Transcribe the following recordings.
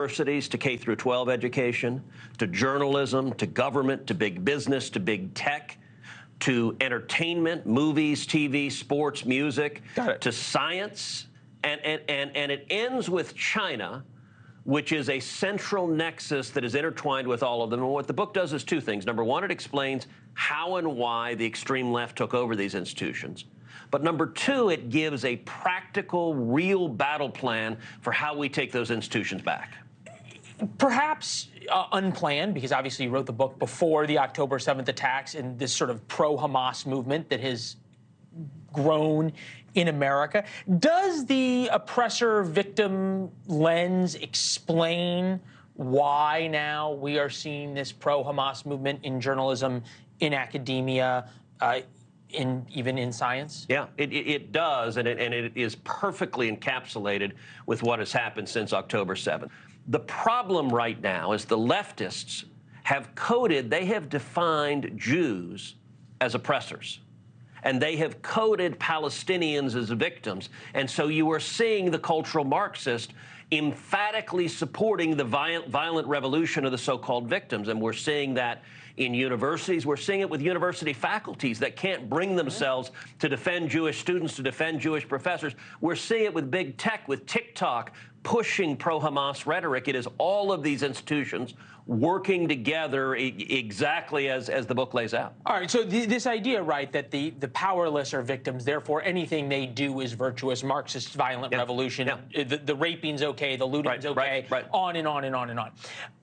universities to K through 12 education, to journalism, to government, to big business, to big tech, to entertainment, movies, TV, sports, music, to science. And it ends with China, which is a central nexus that is intertwined with all of them. And what the book does is two things. Number one, it explains how and why the extreme left took over these institutions. But number two, it gives a practical, real battle plan for how we take those institutions back. Perhaps unplanned, because obviously you wrote the book before the October 7th attacks and this sort of pro-Hamas movement that has grown in America. Does the oppressor-victim lens explain why now we are seeing this pro-Hamas movement in journalism, in academia, even in science? Yeah, it does, and it is perfectly encapsulated with what has happened since October 7th. The problem right now is the leftists have they have defined Jews as oppressors, and they have coded Palestinians as victims. And so you are seeing the cultural Marxist emphatically supporting the violent revolution of the so-called victims. And we're seeing that in universities. We're seeing it with university faculties that can't bring themselves to defend Jewish students, to defend Jewish professors. We're seeing it with big tech, with TikTok, pushing pro-Hamas rhetoric. It is all of these institutions working together exactly as the book lays out. All right, so this idea, right, that the powerless are victims, therefore anything they do is virtuous, Marxist violent revolution, the raping's okay, the looting's okay, on and on and on and on.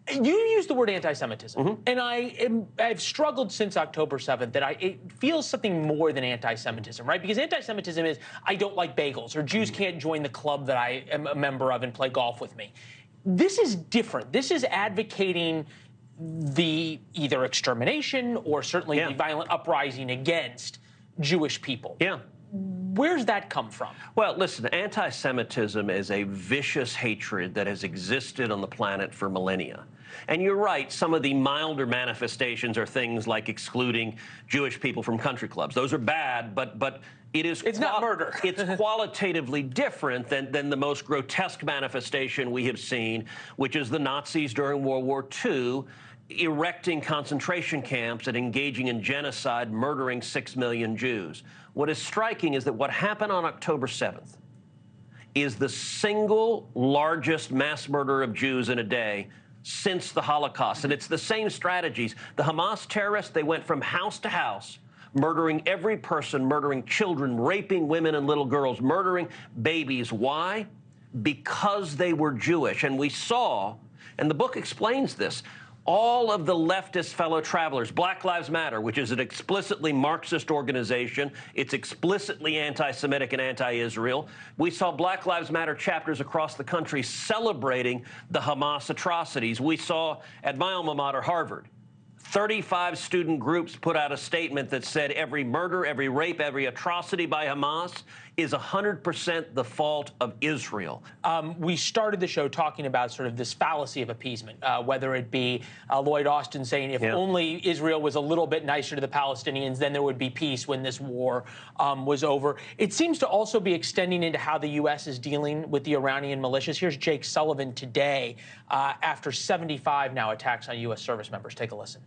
You use the word anti-Semitism, and I've struggled since October 7th that it feels something more than anti-Semitism, right? Because anti-Semitism is, I don't like bagels, or Jews can't join the club that I am a member of and play golf with me. This is different. This is advocating the either extermination or certainly the violent uprising against Jewish people. Yeah. Where's that come from? Well, listen, anti-Semitism is a vicious hatred that has existed on the planet for millennia. And you're right, some of the milder manifestations are things like excluding Jewish people from country clubs. Those are bad, but it's not murder. It's qualitatively different than the most grotesque manifestation we have seen, which is the Nazis during World War II erecting concentration camps and engaging in genocide, murdering 6 million Jews. What is striking is that what happened on October 7th is the single largest mass murder of Jews in a day since the Holocaust. And it's the same strategies. The Hamas terrorists, they went from house to house, murdering every person, murdering children, raping women and little girls, murdering babies. Why? Because they were Jewish. And we saw, and the book explains this, all of the leftist fellow travelers, Black Lives Matter, which is an explicitly Marxist organization, it's explicitly anti-Semitic and anti-Israel. We saw Black Lives Matter chapters across the country celebrating the Hamas atrocities. We saw at my alma mater, Harvard, 35 student groups put out a statement that said every murder, every rape, every atrocity by Hamas is 100% the fault of Israel. We started the show talking about sort of this fallacy of appeasement, whether it be Lloyd Austin saying if only Israel was a little bit nicer to the Palestinians, then there would be peace when this war was over. It seems to also be extending into how the U.S. is dealing with the Iranian militias. Here's Jake Sullivan today after 75 now attacks on U.S. service members. Take a listen.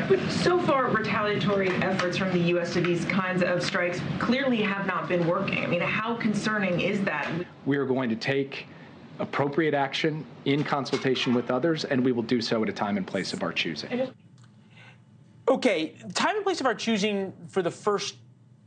But so far, retaliatory efforts from the U.S. to these kinds of strikes clearly have not been working. I mean, how concerning is that? We are going to take appropriate action in consultation with others, and we will do so at a time and place of our choosing. Okay, time and place of our choosing for the first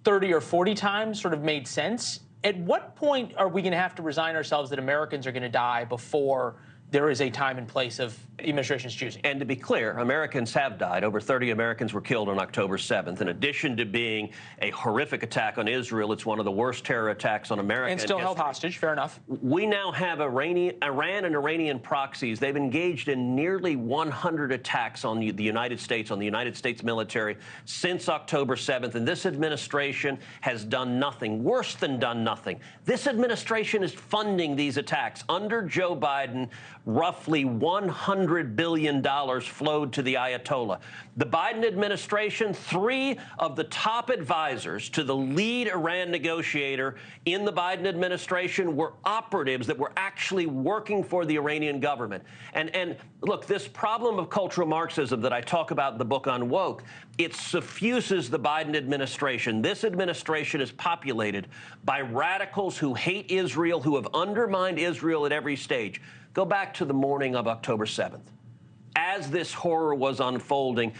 30 or 40 times sort of made sense. At what point are we going to have to resign ourselves that Americans are going to die before there is a time and place of the administration's choosing? And to be clear, Americans have died. Over 30 Americans were killed on October 7th. In addition to being a horrific attack on Israel, it's one of the worst terror attacks on America. And still held hostage, fair enough. We now have Iran and Iranian proxies. They've engaged in nearly 100 attacks on the United States, on the United States military since October 7th. And this administration has done nothing, worse than done nothing. This administration is funding these attacks under Joe Biden. roughly $100 billion flowed to the Ayatollah. The Biden administration, 3 of the top advisors to the lead Iran negotiator in the Biden administration were operatives that were actually working for the Iranian government. And look, this problem of cultural Marxism that I talk about in the book Unwoke, it suffuses the Biden administration. This administration is populated by radicals who hate Israel, who have undermined Israel at every stage. Go back to the morning of October 7th. As this horror was unfolding,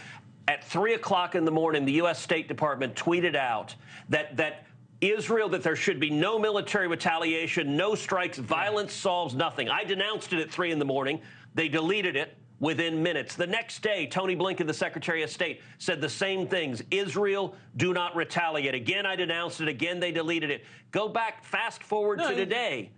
at 3 o'clock in the morning, the U.S. State Department tweeted out that Israel, that there should be no military retaliation, no strikes, violence solves nothing. I denounced it at 3 in the morning. They deleted it within minutes. The next day, Tony Blinken, the Secretary of State, said the same things. Israel, do not retaliate. Again, I denounced it. Again, they deleted it. Go back, fast forward to today.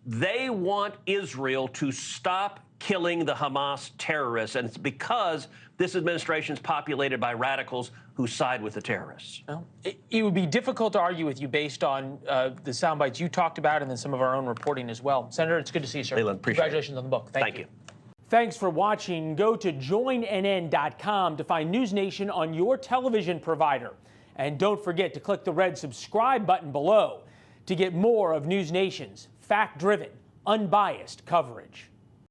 They want Israel to stop killing the Hamas terrorists, and it's because this administration is populated by radicals who side with the terrorists. Well, it would be difficult to argue with you based on the sound bites you talked about and then some of our own reporting as well. Senator, it's good to see you, sir. Leland, appreciate Congratulations on the book. Thank you. Thanks for watching. Go to joinnn.com to find NewsNation on your television provider. And don't forget to click the red subscribe button below to get more of NewsNation's fact-driven, unbiased coverage.